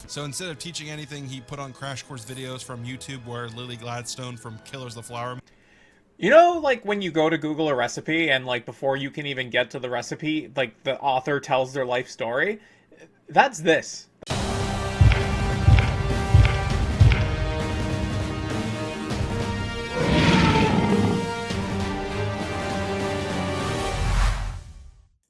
So instead of teaching anything, he put on crash course videos from YouTube where Lily Gladstone from Killers of the Flower. You know, like when you go to Google a recipe and like before you can even get to the recipe, like the author tells their life story? That's this.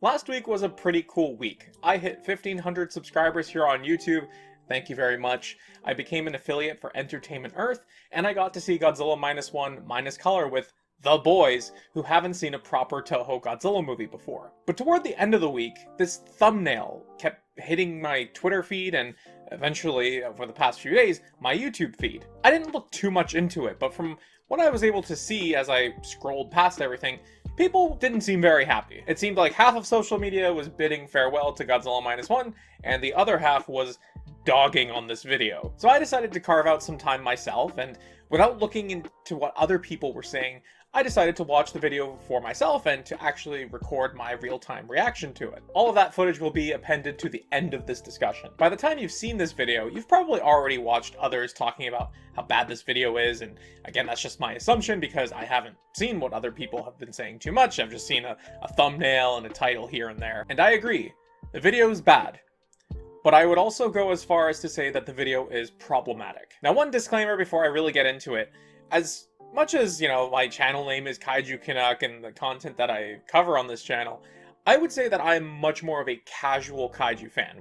Last week was a pretty cool week. I hit 1,500 subscribers here on YouTube. Thank you very much. I became an affiliate for Entertainment Earth, and I got to see Godzilla Minus One Minus Color with the boys who haven't seen a proper Toho Godzilla movie before. But toward the end of the week, this thumbnail kept hitting my Twitter feed and eventually, for the past few days, my YouTube feed. I didn't look too much into it, but from what I was able to see as I scrolled past everything, people didn't seem very happy. It seemed like half of social media was bidding farewell to Godzilla Minus One, and the other half was dogging on this video. So I decided to carve out some time myself, and without looking into what other people were saying, I decided to watch the video for myself and to actually record my real-time reaction to it. All of that footage will be appended to the end of this discussion. By the time you've seen this video, you've probably already watched others talking about how bad this video is, and again, that's just my assumption because I haven't seen what other people have been saying too much. I've just seen a thumbnail and a title here and there. And I agree, the video is bad. But I would also go as far as to say that the video is problematic. Now, one disclaimer before I really get into it. As much as, you know, my channel name is KaijuCanuck and the content that I cover on this channel, I would say that I'm much more of a casual kaiju fan,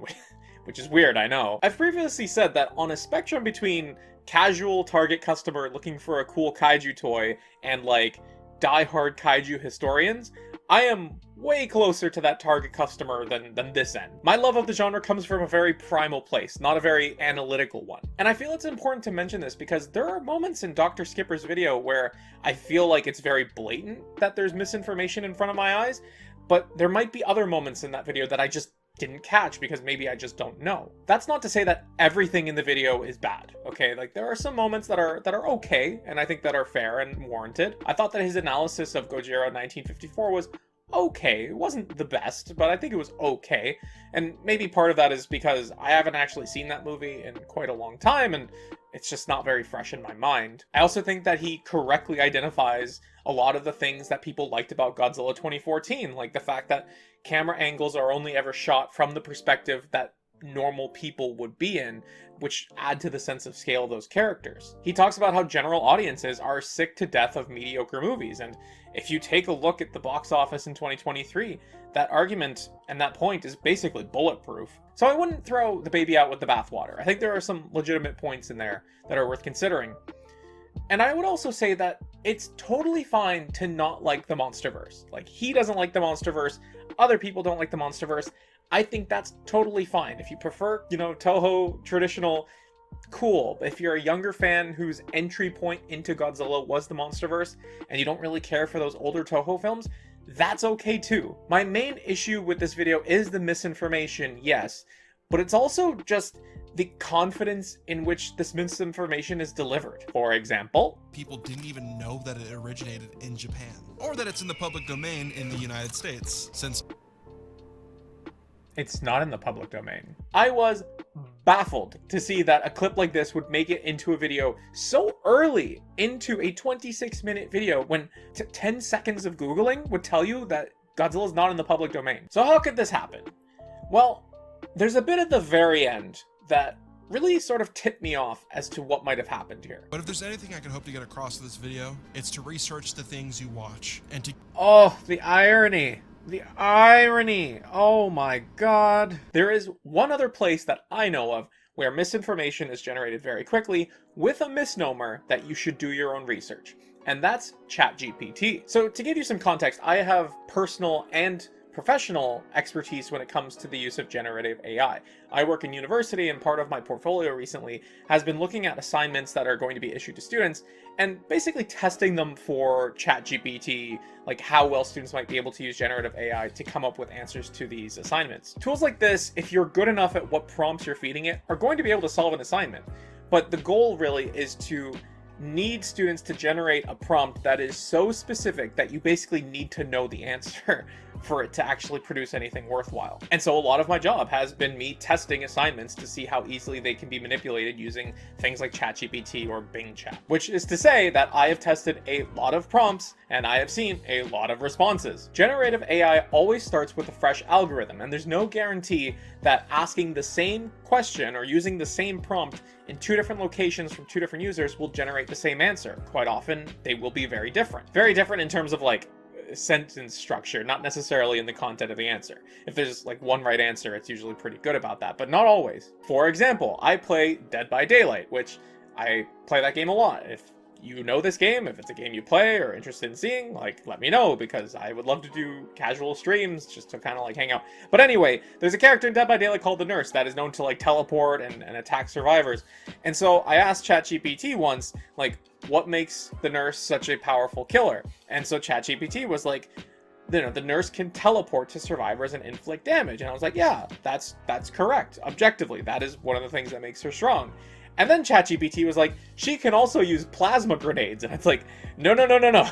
which is weird, I know. I've previously said that on a spectrum between casual target customer looking for a cool kaiju toy and, like, die-hard kaiju historians, I am way closer to that target customer than this end. My love of the genre comes from a very primal place, not a very analytical one. And I feel it's important to mention this because there are moments in Dr. Skipper's video where I feel like it's very blatant that there's misinformation in front of my eyes, but there might be other moments in that video that I just didn't catch because maybe I just don't know. That's not to say that everything in the video is bad, okay? Like, there are some moments that are okay, and I think that are fair and warranted. I thought that his analysis of Gojira 1954 was okay. It wasn't the best, but I think it was okay. And maybe part of that is because I haven't actually seen that movie in quite a long time, and it's just not very fresh in my mind. I also think that he correctly identifies a lot of the things that people liked about Godzilla 2014, like the fact that camera angles are only ever shot from the perspective that normal people would be in, which add to the sense of scale of those characters. He talks about how general audiences are sick to death of mediocre movies, and if you take a look at the box office in 2023, that argument and that point is basically bulletproof. So I wouldn't throw the baby out with the bathwater. I think there are some legitimate points in there that are worth considering. And I would also say that it's totally fine to not like the Monsterverse. Like, he doesn't like the Monsterverse, other people don't like the Monsterverse. I think that's totally fine. If you prefer, you know, Toho traditional, cool. But if you're a younger fan whose entry point into Godzilla was the Monsterverse, and you don't really care for those older Toho films, that's okay too. My main issue with this video is the misinformation, yes, but it's also just the confidence in which this misinformation is delivered. For example, People didn't even know that it originated in Japan, or that it's in the public domain in the United States, since it's not in the public domain. I was baffled to see that a clip like this would make it into a video so early into a 26-minute video when 10 seconds of Googling would tell you that Godzilla's not in the public domain. So how could this happen? Well, there's a bit at the very end that really sort of tipped me off as to what might have happened here. But if there's anything I can hope to get across with this video, it's to research the things you watch, and to... Oh, the irony. The irony! Oh my god. There is one other place that I know of where misinformation is generated very quickly with a misnomer that you should do your own research, and that's ChatGPT. So to give you some context, I have personal and professional expertise when it comes to the use of generative AI. I work in university, and part of my portfolio recently has been looking at assignments that are going to be issued to students and basically testing them for ChatGPT, like how well students might be able to use generative AI to come up with answers to these assignments. Tools like this, if you're good enough at what prompts you're feeding it, are going to be able to solve an assignment. But the goal really is to need students to generate a prompt that is so specific that you basically need to know the answer. for it to actually produce anything worthwhile. And so a lot of my job has been me testing assignments to see how easily they can be manipulated using things like ChatGPT or Bing Chat. Which is to say that I have tested a lot of prompts and I have seen a lot of responses. Generative AI always starts with a fresh algorithm, and there's no guarantee that asking the same question or using the same prompt in two different locations from two different users will generate the same answer. Quite often, they will be very different. Very different in terms of like sentence structure, not necessarily in the content of the answer. If there's like one right answer, it's usually pretty good about that, but not always. For example, I play Dead by Daylight, which I play that game a lot. If you know this game, if it's a game you play or interested in seeing, like, let me know, because I would love to do casual streams just to kind of like hang out. But anyway, there's a character in Dead by Daylight called the Nurse that is known to like teleport and attack survivors. And so I asked ChatGPT once, like, what makes the Nurse such a powerful killer? And so ChatGPT was like, you know, the Nurse can teleport to survivors and inflict damage. And I was like, yeah, that's correct. Objectively, that is one of the things that makes her strong. And then ChatGPT was like, she can also use plasma grenades. And it's like, no.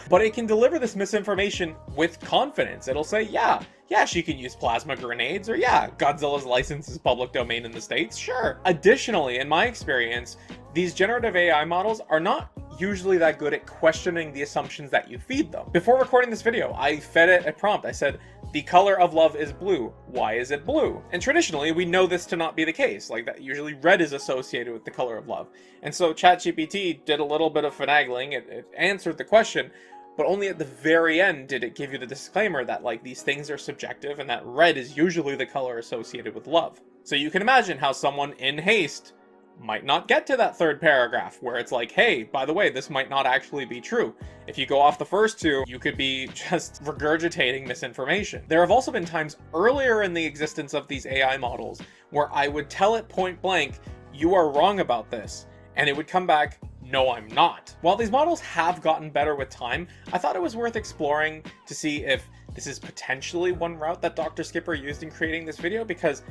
But it can deliver this misinformation with confidence. It'll say, yeah, she can use plasma grenades, or yeah, Godzilla's license is public domain in the States, sure. Additionally, in my experience, these generative AI models are not usually that good at questioning the assumptions that you feed them. Before recording this video, I fed it a prompt. I said, the color of love is blue. Why is it blue? And traditionally, we know this to not be the case. Like that, usually red is associated with the color of love. And so ChatGPT did a little bit of finagling. It answered the question, but only at the very end did it give you the disclaimer that like these things are subjective and that red is usually the color associated with love. So you can imagine how someone in haste might not get to that third paragraph where it's like, hey, by the way, this might not actually be true. If you go off the first two, you could be just regurgitating misinformation. There have also been times earlier in the existence of these AI models where I would tell it point blank, you are wrong about this, and it would come back, no, I'm not. While these models have gotten better with time, I thought it was worth exploring to see if this is potentially one route that Dr. Skipper used in creating this video, because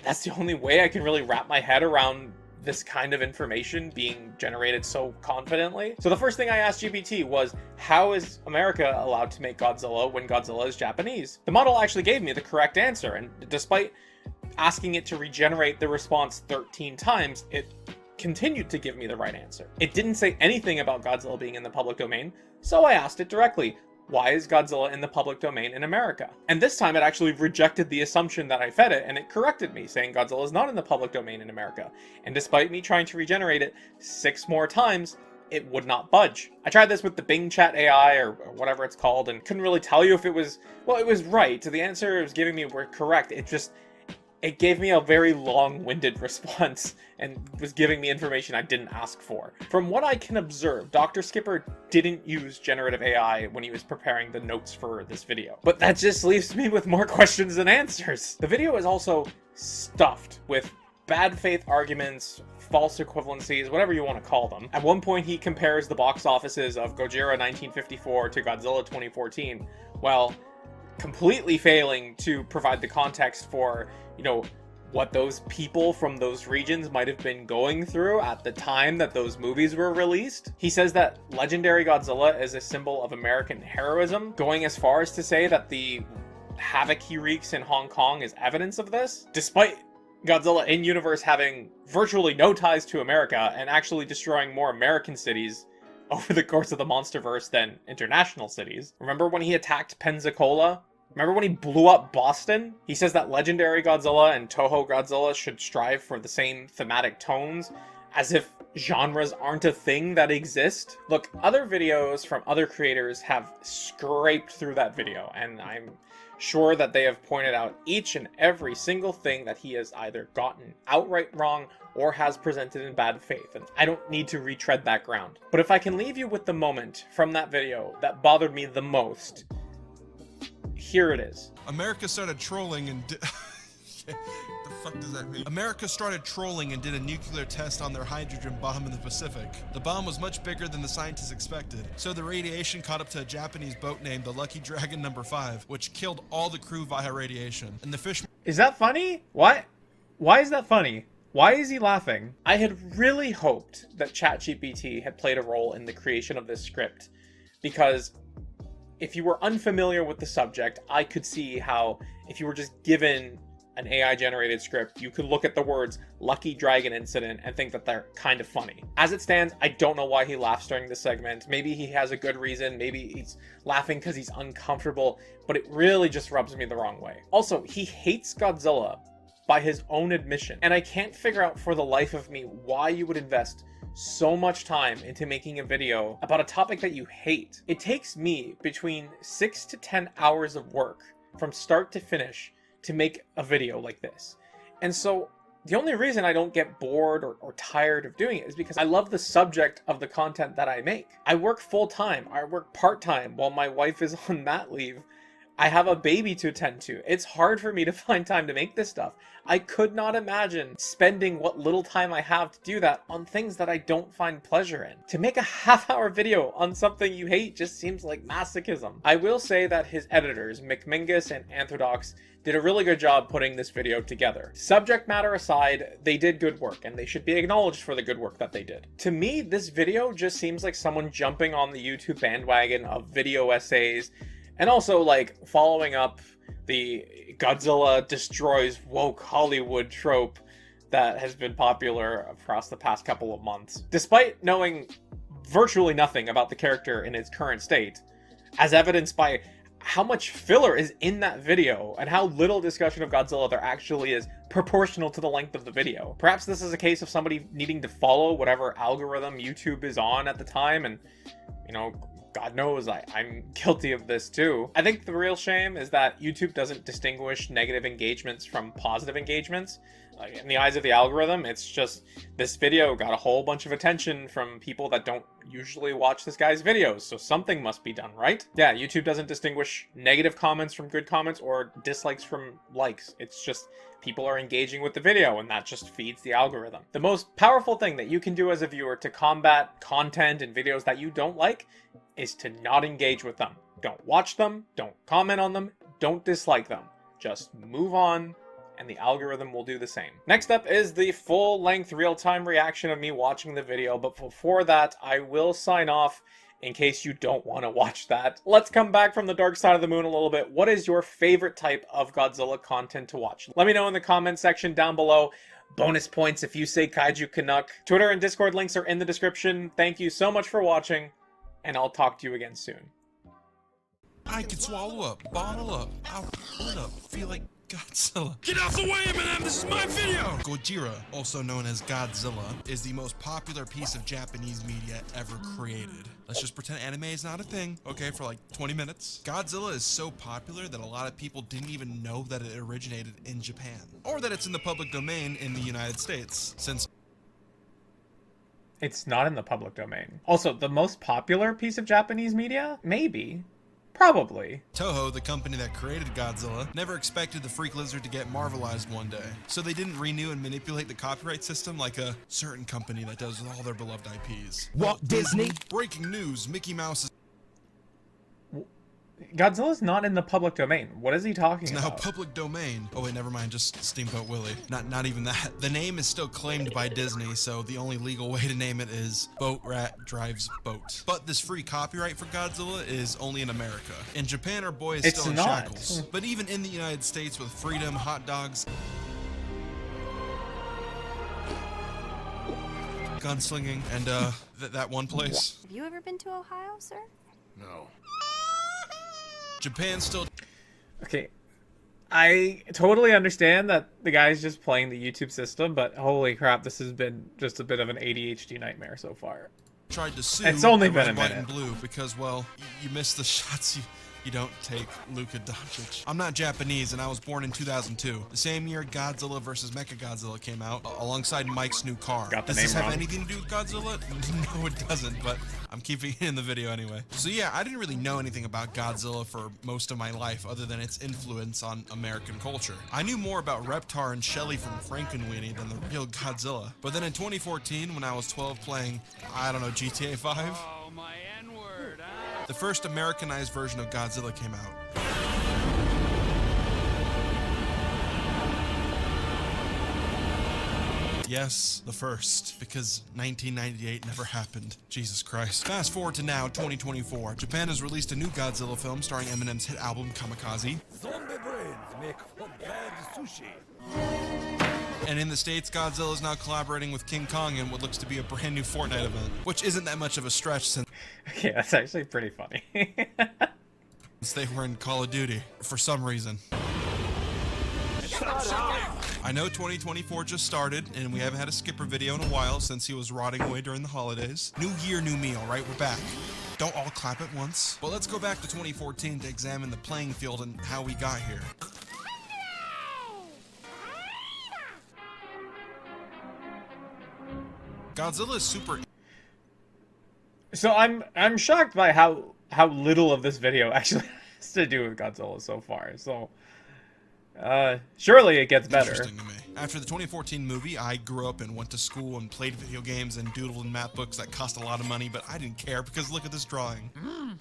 that's the only way I can really wrap my head around this kind of information being generated so confidently. So the first thing I asked GPT was, how is America allowed to make Godzilla when Godzilla is Japanese? The model actually gave me the correct answer, and despite asking it to regenerate the response 13 times, it continued to give me the right answer. It didn't say anything about Godzilla being in the public domain, so I asked it directly, why is Godzilla in the public domain in America? And this time it actually rejected the assumption that I fed it, and it corrected me, saying Godzilla is not in the public domain in America. And despite me trying to regenerate it 6 more times, it would not budge. I tried this with the Bing Chat AI, or whatever it's called, and couldn't really tell you if it was, well, it was right. The answer it was giving me were correct. It gave me a very long-winded response and was giving me information I didn't ask for. From what I can observe, Dr. Skipper didn't use generative AI when he was preparing the notes for this video. But that just leaves me with more questions than answers. The video is also stuffed with bad faith arguments, false equivalencies, whatever you want to call them. At one point, he compares the box offices of Gojira 1954 to Godzilla 2014, while completely failing to provide the context for, you know, what those people from those regions might have been going through at the time that those movies were released. He says that Legendary Godzilla is a symbol of American heroism, going as far as to say that the havoc he wreaks in Hong Kong is evidence of this, despite Godzilla in-universe having virtually no ties to America and actually destroying more American cities over the course of the Monsterverse than international cities. Remember when he attacked Pensacola? Remember when he blew up Boston? He says that Legendary Godzilla and Toho Godzilla should strive for the same thematic tones, as if genres aren't a thing that exist. Look, other videos from other creators have scraped through that video, and I'm sure that they have pointed out each and every single thing that he has either gotten outright wrong or has presented in bad faith, and I don't need to retread that ground. But if I can leave you with the moment from that video that bothered me the most, here it is. America started trolling and the fuck does that mean? America started trolling and did a nuclear test on their hydrogen bomb in the Pacific. The bomb was much bigger than the scientists expected, so the radiation caught up to a Japanese boat named the Lucky Dragon No. 5, which killed all the crew via radiation. And the fish... Is that funny? Why is that funny? Why is he laughing? I had really hoped that ChatGPT had played a role in the creation of this script, because if you were unfamiliar with the subject, I could see how if you were just given an AI generated script, you could look at the words Lucky Dragon Incident and think that they're kind of funny. As it stands, I don't know why he laughs during this segment. Maybe he has a good reason. Maybe he's laughing because he's uncomfortable, but it really just rubs me the wrong way. Also, he hates Godzilla by his own admission, and I can't figure out for the life of me why you would invest so much time into making a video about a topic that you hate. It takes me between 6 to 10 hours of work from start to finish to make a video like this. And so the only reason I don't get bored or tired of doing it is because I love the subject of the content that I make. I work full-time, I work part-time while my wife is on mat leave. I have a baby to attend to. It's hard for me to find time to make this stuff. I could not imagine spending what little time I have to do that on things that I don't find pleasure in. To make a half-hour video on something you hate just seems like masochism. I will say that his editors, McMingus and Anthrodox, did a really good job putting this video together. Subject matter aside, they did good work, and they should be acknowledged for the good work that they did. To me, this video just seems like someone jumping on the YouTube bandwagon of video essays, and also, like, following up the Godzilla destroys woke Hollywood trope that has been popular across the past couple of months. Despite knowing virtually nothing about the character in its current state, as evidenced by how much filler is in that video and how little discussion of Godzilla there actually is proportional to the length of the video. Perhaps this is a case of somebody needing to follow whatever algorithm YouTube is on at the time, and, you know, God knows I'm guilty of this too. I think the real shame is that YouTube doesn't distinguish negative engagements from positive engagements. Like, in the eyes of the algorithm, it's just, this video got a whole bunch of attention from people that don't usually watch this guy's videos, so something must be done, right? Yeah, YouTube doesn't distinguish negative comments from good comments or dislikes from likes. It's just people are engaging with the video, and that just feeds the algorithm. The most powerful thing that you can do as a viewer to combat content and videos that you don't like is to not engage with them. Don't watch them, don't comment on them, don't dislike them. Just move on, and the algorithm will do the same. Next up is the full-length real-time reaction of me watching the video, but before that, I will sign off in case you don't want to watch that. Let's come back from the dark side of the moon a little bit. What is your favorite type of Godzilla content to watch? Let me know in the comment section down below. Bonus points if you say KaijuCanuck. Twitter and Discord links are in the description. Thank you so much for watching, and I'll talk to you again soon. I can swallow up, bottle up, I'll pull it up, feel like Godzilla. Get out the way, Eminem! This is my video! Gojira, also known as Godzilla, is the most popular piece of Japanese media ever created. Let's just pretend anime is not a thing, okay, for like 20 minutes. Godzilla is so popular that a lot of people didn't even know that it originated in Japan, or that it's in the public domain in the United States, since it's not in the public domain. Also, the most popular piece of Japanese media? Maybe. Probably. Toho, the company that created Godzilla, never expected the freak lizard to get Marvelized one day. So they didn't renew and manipulate the copyright system like a certain company that does with all their beloved IPs. Walt Disney? Breaking news, Mickey Mouse is Godzilla's not in the public domain. What is he talking now about? public domain. Oh wait, never mind, just Steamboat Willie. Not even that. The name is still claimed by Disney, so the only legal way to name it is Boat Rat Drives Boat. But this free copyright for Godzilla is only in America. In Japan, our boy is still in shackles. But even in the United States, with freedom, hot dogs, gunslinging, and that one place. Have you ever been to Ohio, sir? No. Japan still. Okay, I totally understand that the guy's just playing the YouTube system, but holy crap, this has been just a bit of an ADHD nightmare so far. Tried to sue. It's only Red, been a White, minute. and Blue because, well, you missed the shots you don't take Luka Doncic. I'm not Japanese, and I was born in 2002, the same year Godzilla vs. Mechagodzilla came out, alongside Mike's new car. Does this have anything to do with Godzilla? No, it doesn't, but I'm keeping it in the video anyway. So yeah, I didn't really know anything about Godzilla for most of my life, other than its influence on American culture. I knew more about Reptar and Shelly from Frankenweenie than the real Godzilla. But then in 2014, when I was 12 playing, I don't know, GTA 5? Oh, my N-word, huh? The first Americanized version of Godzilla came out. Yes, the first, because 1998 never happened. Jesus Christ. Fast forward to now, 2024. Japan has released a new Godzilla film starring Eminem's hit album Kamikaze. Zombie brains make bad sushi. And in the States, Godzilla is now collaborating with King Kong in what looks to be a brand new Fortnite event, which isn't that much of a stretch since Yeah, that's actually pretty funny. they were in Call of Duty for some reason. I know 2024 just started, and we haven't had a Skipper video in a while since he was rotting away during the holidays. New year, new me, all right? We're back. Don't all clap at once. But let's go back to 2014 to examine the playing field and how we got here. Godzilla is super. So I'm shocked by how little of this video actually has to do with Godzilla so far. So surely it gets better. Interesting to me. After the 2014 movie, I grew up and went to school and played video games and doodled in math books that cost a lot of money, but I didn't care because look at this drawing.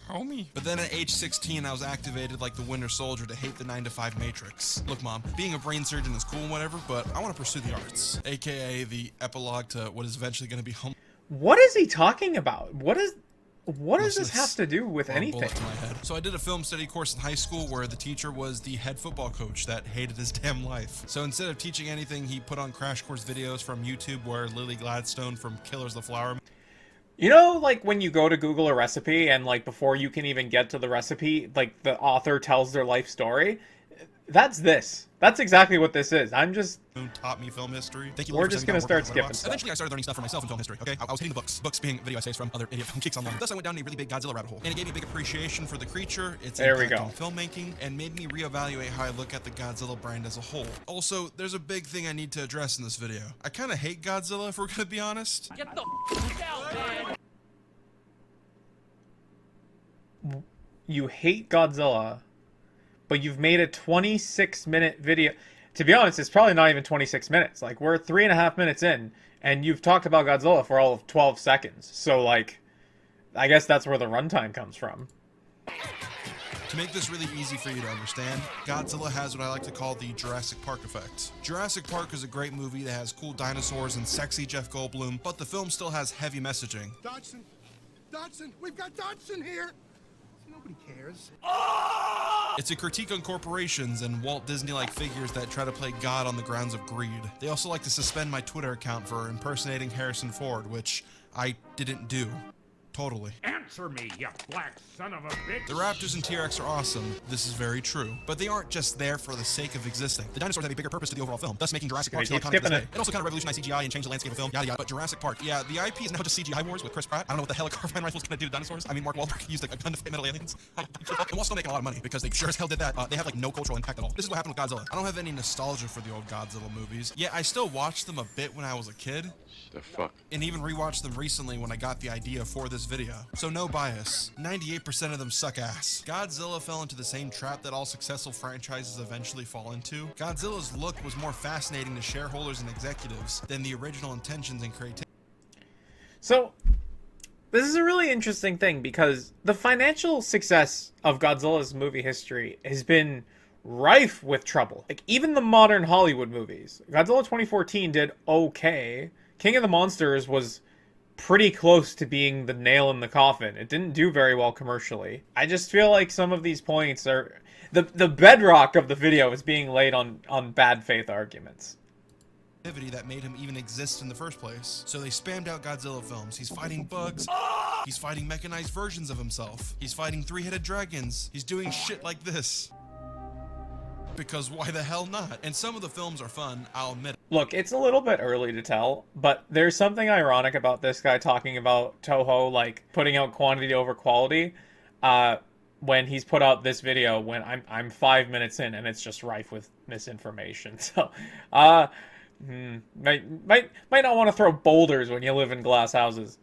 Homie. But then at age 16, I was activated like the Winter Soldier to hate the 9-to-5 matrix. Look, Mom, being a brain surgeon is cool and whatever, but I want to pursue the arts, aka the epilogue to what is eventually going to be home. What is he talking about? What does this have to do with anything? Bullet to my head. So I did a film study course in high school where the teacher was the head football coach that hated his damn life. So instead of teaching anything, he put on crash course videos from YouTube where Lily Gladstone from Killers of the Flower. You know, like when you go to Google a recipe and like before you can even get to the recipe, like the author tells their life story. That's this. That's exactly what this is. I'm just... Taught me film history. Thank you. We're just gonna start skipping stuff. Eventually, I started learning stuff for myself in film history. Okay, I was hitting the books being video essays from other idiot film geeks online. Thus, I went down a really big Godzilla rabbit hole, and it gave me a big appreciation for the creature, its impact on filmmaking, and made me reevaluate how I look at the Godzilla brand as a whole. Also, there's a big thing I need to address in this video. I kind of hate Godzilla, if we're gonna be honest. Get the f out, man! You hate Godzilla, but you've made a 26-minute video. To be honest, it's probably not even 26 minutes. Like, we're 3.5 minutes in, and you've talked about Godzilla for all of 12 seconds. So, like, I guess that's where the runtime comes from. To make this really easy for you to understand, Godzilla has what I like to call the Jurassic Park effect. Jurassic Park is a great movie that has cool dinosaurs and sexy Jeff Goldblum, but the film still has heavy messaging. Dodson, we've got Dodson here. Nobody cares. It's a critique on corporations and Walt Disney-like figures that try to play God on the grounds of greed. They also like to suspend my Twitter account for impersonating Harrison Ford, which I didn't do. Totally. Answer me, you black son of a bitch! The Raptors and T-Rex are awesome. This is very true. But they aren't just there for the sake of existing. The dinosaurs have a bigger purpose to the overall film, thus making Jurassic Park still iconic to this day. It also kind of revolutionized CGI and changed the landscape of film, yada yada. But Jurassic Park, yeah, the IP is now just CGI wars with Chris Pratt. I don't know what the hell a carbine rifle is going to do to dinosaurs. I mean, Mark Wahlberg used like a gun to fight metal aliens. And while still making a lot of money, because they sure as hell did that, they have like no cultural impact at all. This is what happened with Godzilla. I don't have any nostalgia for the old Godzilla movies. Yeah, I still watched them a bit when I was a kid. The fuck? And even rewatched them recently when I got the idea for this video. So no bias. 98% of them suck ass. Godzilla fell into the same trap that all successful franchises eventually fall into. Godzilla's look was more fascinating to shareholders and executives than the original intentions and creativity. So, this is a really interesting thing because the financial success of Godzilla's movie history has been rife with trouble. Like, even the modern Hollywood movies. Godzilla 2014 did okay. King of the Monsters was pretty close to being the nail in the coffin. It didn't do very well commercially. I just feel like some of these points are... The bedrock of the video is being laid on bad faith arguments. That made him even exist in the first place. So they spammed out Godzilla films. He's fighting bugs. He's fighting mechanized versions of himself. He's fighting three-headed dragons. He's doing shit like this. Because why the hell not? And some of the films are fun, I'll admit. Look, it's a little bit early to tell, but there's something ironic about this guy talking about Toho, like, putting out quantity over quality, when he's put out this video when I'm 5 minutes in and it's just rife with misinformation. So, might not want to throw boulders when you live in glass houses.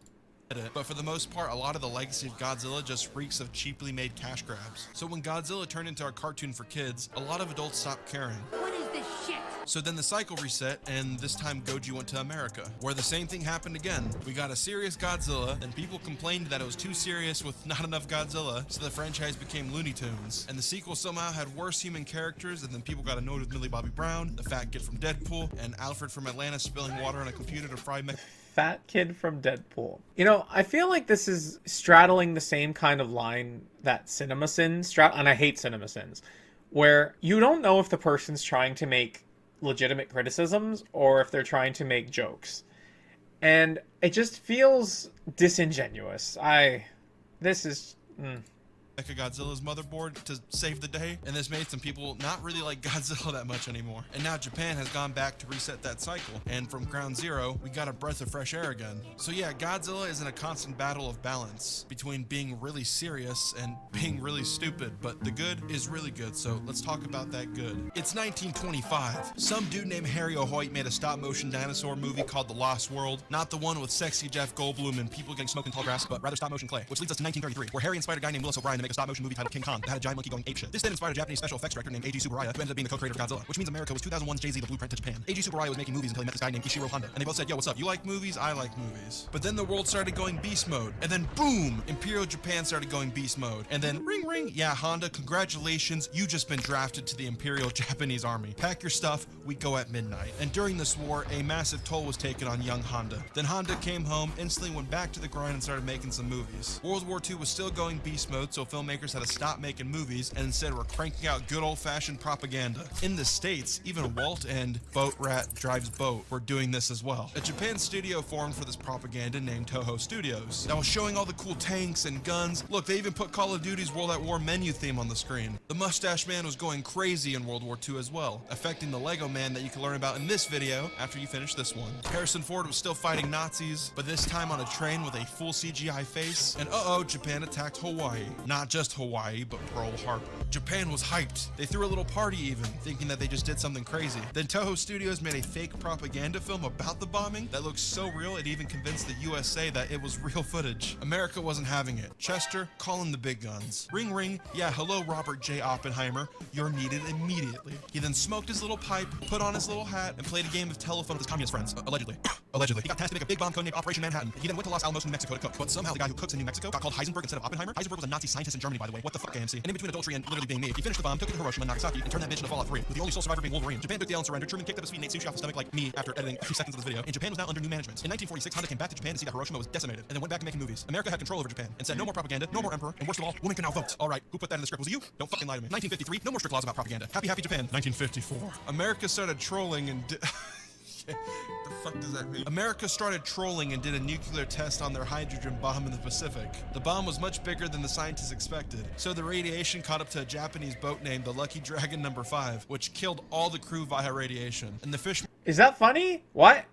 But for the most part, a lot of the legacy of Godzilla just reeks of cheaply made cash grabs. So when Godzilla turned into a cartoon for kids, a lot of adults stopped caring. What is this shit? So then the cycle reset, and this time Goji went to America, where the same thing happened again. We got a serious Godzilla, and people complained that it was too serious with not enough Godzilla, so the franchise became Looney Tunes. And the sequel somehow had worse human characters, and then people got annoyed with Millie Bobby Brown, the fat kid from Deadpool, and Alfred from Atlanta spilling water on a computer to fry Fat kid from Deadpool. You know, I feel like this is straddling the same kind of line that CinemaSins and I hate CinemaSins, where you don't know if the person's trying to make legitimate criticisms or if they're trying to make jokes. And it just feels disingenuous. This is... Godzilla's motherboard to save the day, and this made some people not really like Godzilla that much anymore. And now Japan has gone back to reset that cycle, and from ground zero, we got a breath of fresh air again. So yeah, Godzilla is in a constant battle of balance between being really serious and being really stupid, but the good is really good, so let's talk about that good. It's 1925. Some dude named Harry Hoyt made a stop-motion dinosaur movie called The Lost World, not the one with sexy Jeff Goldblum and people getting smoked in tall grass, but rather stop-motion clay, which leads us to 1933, where Harry inspired a guy named Willis O'Brien to make a stop-motion movie titled King Kong that had a giant monkey going apeshit. This then inspired a Japanese special effects director named Eiji Tsuburaya, who ended up being the co-creator of Godzilla, which means America was 2001's Jay-Z the blueprint to Japan. Eiji Tsuburaya was making movies until he met this guy named Ishiro Honda, and they both said, yo, what's up? You like movies? I like movies. But then the world started going beast mode, and then boom! Imperial Japan started going beast mode, and then ring ring, yeah, Honda, congratulations, you just been drafted to the Imperial Japanese Army. Pack your stuff, we go at midnight. And during this war, a massive toll was taken on young Honda. Then Honda came home, instantly went back to the grind and started making some movies. World War II was still going beast mode, so filmmakers had to stop making movies and instead were cranking out good old-fashioned propaganda. In the States, even Walt and Boat Rat Drives Boat were doing this as well. A Japan studio formed for this propaganda named Toho Studios that was showing all the cool tanks and guns. Look, they even put Call of Duty's World at War menu theme on the screen. The Mustache Man was going crazy in World War II as well, affecting the Lego Man that you can learn about in this video after you finish this one. Harrison Ford was still fighting Nazis, but this time on a train with a full CGI face. And uh-oh, Japan attacked Hawaii. Not just Hawaii, but Pearl Harbor. Japan was hyped. They threw a little party even, thinking that they just did something crazy. Then Toho Studios made a fake propaganda film about the bombing that looked so real it even convinced the USA that it was real footage. America wasn't having it. Chester, call in the big guns. Ring ring, yeah, hello Robert J. Oppenheimer, you're needed immediately. He then smoked his little pipe, put on his little hat, and played a game of telephone with his communist friends, allegedly. Allegedly. He got tasked to make a big bomb codenamed Operation Manhattan. He then went to Los Alamos, New Mexico to cook. But somehow the guy who cooks in New Mexico got called Heisenberg instead of Oppenheimer. Heisenberg was a Nazi scientist in Germany, by the way. What the fuck, AMC? And in between adultery and literally being me, he finished the bomb, took it to Hiroshima and Nagasaki, and turned that bitch into Fallout 3, with the only sole survivor being Wolverine. Japan took the L and surrendered. Truman kicked up his feet and ate sushi off his stomach like me after editing 3 seconds of this video. And Japan was now under new management. In 1946, Honda came back to Japan to see that Hiroshima was decimated, and then went back to making movies. America had control over Japan, and said no more propaganda, no more emperor, and worst of all, women can now vote. Alright, who put that in the script? Was it you? Don't fucking lie to me. 1953, no more strict laws about propaganda. Happy, happy Japan. 1954. America started trolling and the fuck does that mean? America started trolling and did a nuclear test on their hydrogen bomb in the Pacific. The bomb was much bigger than the scientists expected, so the radiation caught up to a Japanese boat named the Lucky Dragon No. 5, which killed all the crew via radiation. And the fish... Is that funny? What?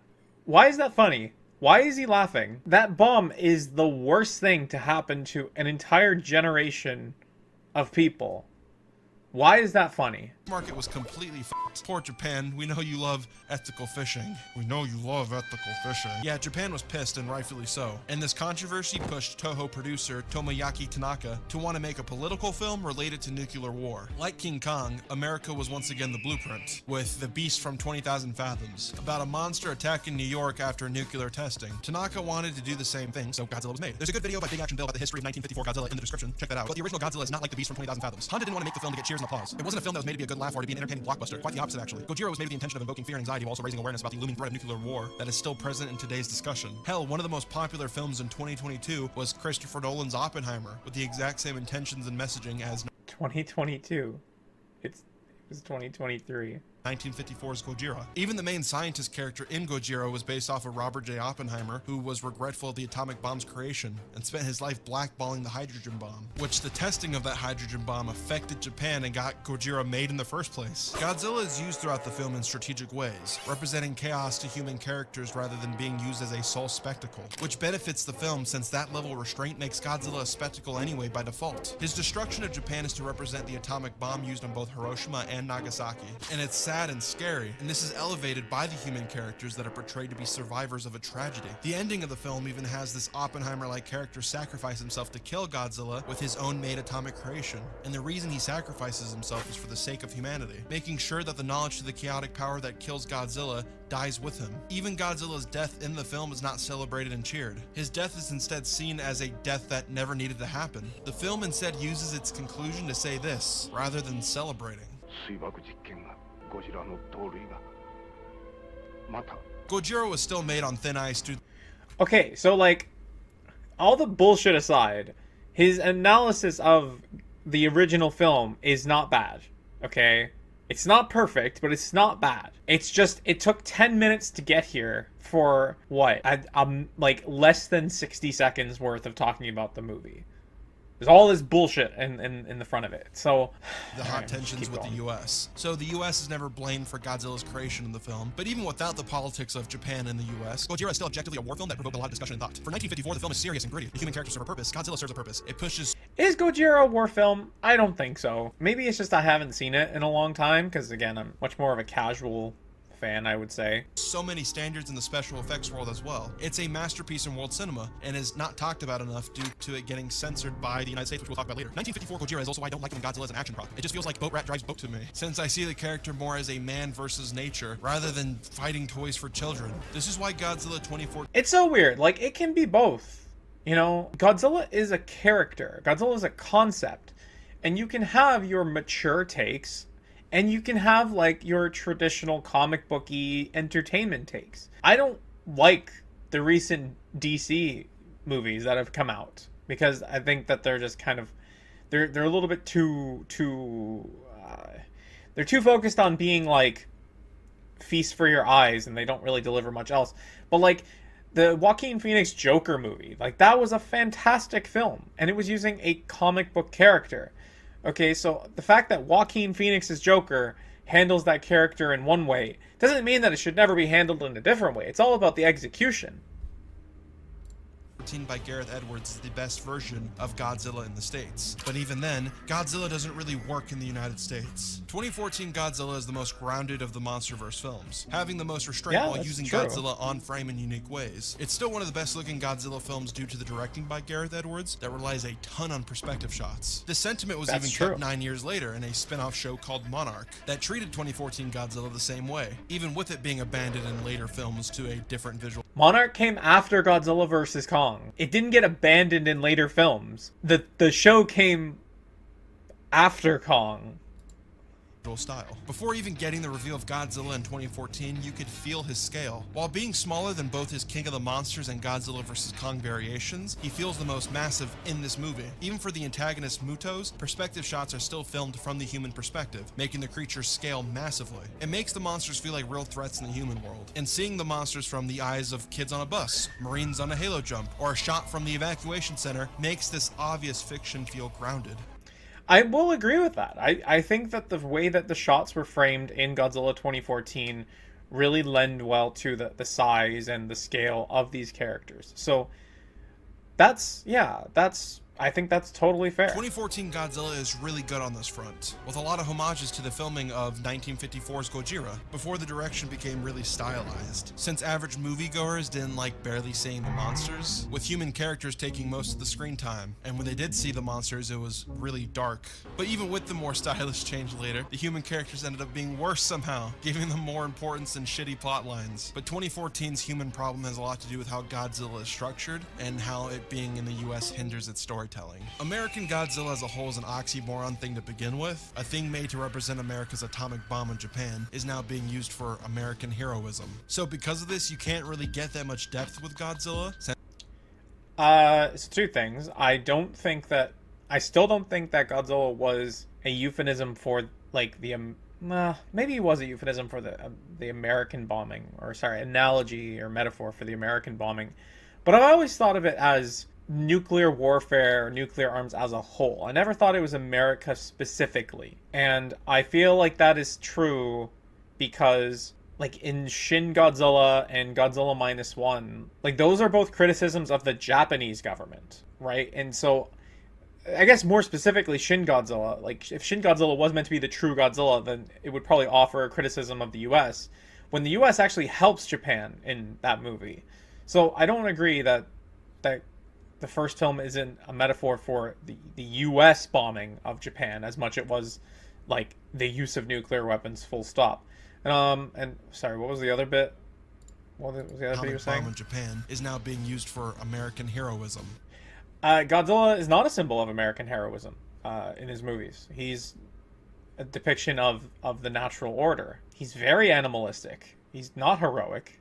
Why is that funny? Why is he laughing? That bomb is the worst thing to happen to an entire generation of people. Why is that funny? Market was completely fucked. Poor Japan, we know you love ethical fishing. We know you love ethical fishing. Yeah, Japan was pissed, and rightfully so. And this controversy pushed Toho producer Tomoyaki Tanaka to want to make a political film related to nuclear war. Like King Kong, America was once again the blueprint, with The Beast from 20,000 Fathoms, about a monster attacking New York after nuclear testing. Tanaka wanted to do the same thing, so Godzilla was made. There's a good video by Big Action Bill about the history of 1954 Godzilla in the description. Check that out. But the original Godzilla is not like The Beast from 20,000 Fathoms. Honda didn't want to make the film to get cheers and applause. It wasn't a film that was made to be a good laugh or to be an entertaining blockbuster. Quite the opposite, actually. Gojira was made with the intention of invoking fear and anxiety while also raising awareness about the looming threat of nuclear war that is still present in today's discussion. Hell, one of the most popular films in 2022 was Christopher Nolan's Oppenheimer, with the exact same intentions and messaging as 2022. It was 2023. 1954's Gojira. Even the main scientist character in Gojira was based off of Robert J. Oppenheimer, who was regretful of the atomic bomb's creation and spent his life blackballing the hydrogen bomb, which the testing of that hydrogen bomb affected Japan and got Gojira made in the first place. Godzilla is used throughout the film in strategic ways, representing chaos to human characters rather than being used as a sole spectacle, which benefits the film since that level of restraint makes Godzilla a spectacle anyway by default. His destruction of Japan is to represent the atomic bomb used on both Hiroshima and Nagasaki, and it's sad sad and scary, and this is elevated by the human characters that are portrayed to be survivors of a tragedy. The ending of the film even has this Oppenheimer-like character sacrifice himself to kill Godzilla with his own made atomic creation, and the reason he sacrifices himself is for the sake of humanity, making sure that the knowledge to the chaotic power that kills Godzilla dies with him. Even Godzilla's death in the film is not celebrated and cheered. His death is instead seen as a death that never needed to happen. The film instead uses its conclusion to say this, rather than celebrating. Gojira was still made on thin ice due. Okay, so like, all the bullshit aside, his analysis of the original film is not bad, okay? It's not perfect, but it's not bad. It's just, it took 10 minutes to get here for what? Like less than 60 seconds worth of talking about the movie. There's all this bullshit in the front of it. So the hot tensions with the US. So the US is never blamed for Godzilla's creation in the film, but even without the politics of Japan and the US, Gojira is still objectively a war film that provoked a lot of discussion and thought. For 1954, the film is serious and gritty. The human characters serve a purpose. Godzilla serves a purpose. It pushes... Is Gojira a war film? I don't think so. Maybe it's just I haven't seen it in a long time, because again, I'm much more of a casual fan, I would say. So many standards in the special effects world as well. It's a masterpiece in world cinema and is not talked about enough due to it getting censored by the United States, which we'll talk about later. 1954 Gojira is also why I don't like when Godzilla is an action prop. It just feels like boat rat drives boat to me, since I see the character more as a man versus nature rather than fighting toys for children. This is why Godzilla 2014... It's so weird. Like, it can be both. You know, Godzilla is a character. Godzilla is a concept. And you can have your mature takes, and you can have, like, your traditional comic booky entertainment takes. I don't like the recent DC movies that have come out, because I think that they're just kind of... They're a little bit too they're too focused on being, like, feast for your eyes, and they don't really deliver much else. But, like, the Joaquin Phoenix Joker movie, like, that was a fantastic film, and it was using a comic book character. Okay, so the fact that Joaquin Phoenix's Joker handles that character in one way doesn't mean that it should never be handled in a different way. It's all about the execution. By Gareth Edwards is the best version of Godzilla in the States. But even then, Godzilla doesn't really work in the United States. 2014 Godzilla is the most grounded of the MonsterVerse films, having the most restraint while using Godzilla on frame in unique ways. It's still one of the best looking Godzilla films due to the directing by Gareth Edwards that relies a ton on perspective shots. This sentiment was even kept 9 years later in a spin-off show called Monarch that treated 2014 Godzilla the same way, even with it being abandoned in later films to a different visual. Monarch came after Godzilla vs. Kong. It didn't get abandoned in later films. The show came after Kong. Style. Before even getting the reveal of Godzilla in 2014, you could feel his scale. While being smaller than both his King of the Monsters and Godzilla vs. Kong variations, he feels the most massive in this movie. Even for the antagonist Mutos, perspective shots are still filmed from the human perspective, making the creatures scale massively. It makes the monsters feel like real threats in the human world. And seeing the monsters from the eyes of kids on a bus, Marines on a halo jump, or a shot from the evacuation center makes this obvious fiction feel grounded. I will agree with that. I think that the way that the shots were framed in Godzilla 2014 really lend well to the size and the scale of these characters. So I think that's totally fair. 2014 Godzilla is really good on this front, with a lot of homages to the filming of 1954's Gojira, before the direction became really stylized. Since average moviegoers didn't like barely seeing the monsters, with human characters taking most of the screen time, and when they did see the monsters, it was really dark. But even with the more stylish change later, the human characters ended up being worse somehow, giving them more importance than shitty plot lines. But 2014's human problem has a lot to do with how Godzilla is structured, and how it being in the US hinders its storytelling. American Godzilla as a whole is an oxymoron thing to begin with. A thing made to represent America's atomic bomb in Japan is now being used for American heroism. So because of this, you can't really get that much depth with Godzilla. It's two things. I still don't think that Godzilla was a euphemism for, like, maybe it was a euphemism for the American bombing, or sorry, analogy or metaphor for the American bombing. But I've always thought of it as nuclear warfare, nuclear arms as a whole. I never thought it was America specifically. And I feel like that is true because, like, in Shin Godzilla and Godzilla -1, like, those are both criticisms of the Japanese government, right? And so I guess more specifically Shin Godzilla. Like, if Shin Godzilla was meant to be the true Godzilla, then it would probably offer a criticism of the US, when the US actually helps Japan in that movie. So I don't agree that the first film isn't a metaphor for the US bombing of Japan as much it was like the use of nuclear weapons, full stop. And sorry, what was the other bit? What was the other bit you were saying? Bomb in Japan is now being used for American heroism. Godzilla is not a symbol of American heroism in his movies. He's a depiction of the natural order. He's very animalistic. He's not heroic.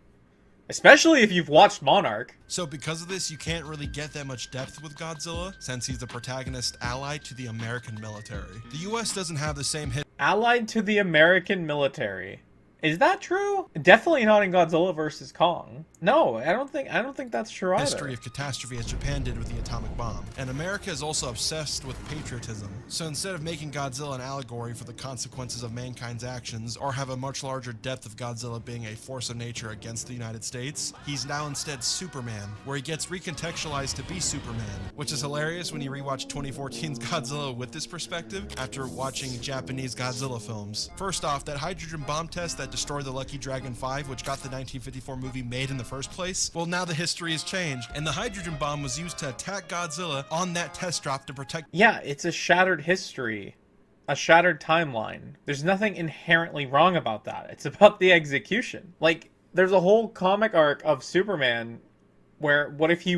Especially if you've watched Monarch. So because of this, you can't really get that much depth with Godzilla, since he's the protagonist allied to the American military. The US doesn't have the same hit. Allied to the American military. Is that true? Definitely not in Godzilla vs. Kong. No, I don't think that's true either. History of catastrophe as Japan did with the atomic bomb. And America is also obsessed with patriotism. So instead of making Godzilla an allegory for the consequences of mankind's actions, or have a much larger depth of Godzilla being a force of nature against the United States, he's now instead Superman, where he gets recontextualized to be Superman, which is hilarious when you rewatch 2014's Godzilla with this perspective after watching Japanese Godzilla films. First off, that hydrogen bomb test that destroyed the Lucky Dragon 5, which got the 1954 movie made in the first place, well, now the history has changed, and the hydrogen bomb was used to attack Godzilla on that test drop to protect. Yeah, it's a shattered history, a shattered timeline. There's nothing inherently wrong about that. It's about the execution. Like, there's a whole comic arc of Superman where what if he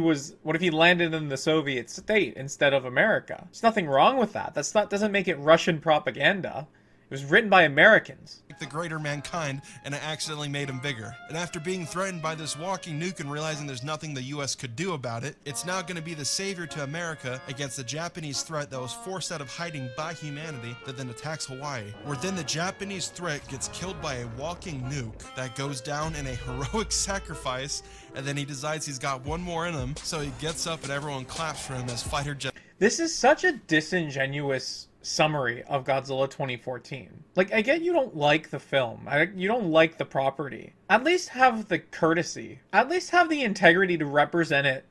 landed in the Soviet state instead of America? There's nothing wrong with that. Doesn't make it Russian propaganda. It was written by Americans. The greater mankind, and it accidentally made him bigger. And after being threatened by this walking nuke and realizing there's nothing the US could do about it, it's now going to be the savior to America against the Japanese threat that was forced out of hiding by humanity that then attacks Hawaii. Where then the Japanese threat gets killed by a walking nuke that goes down in a heroic sacrifice, and then he decides he's got one more in him, so he gets up and everyone claps for him as fighter jet. This is such a disingenuous summary of Godzilla 2014. Like, I get you don't like the film. You don't like the property. At least have the courtesy. At least have the integrity to represent it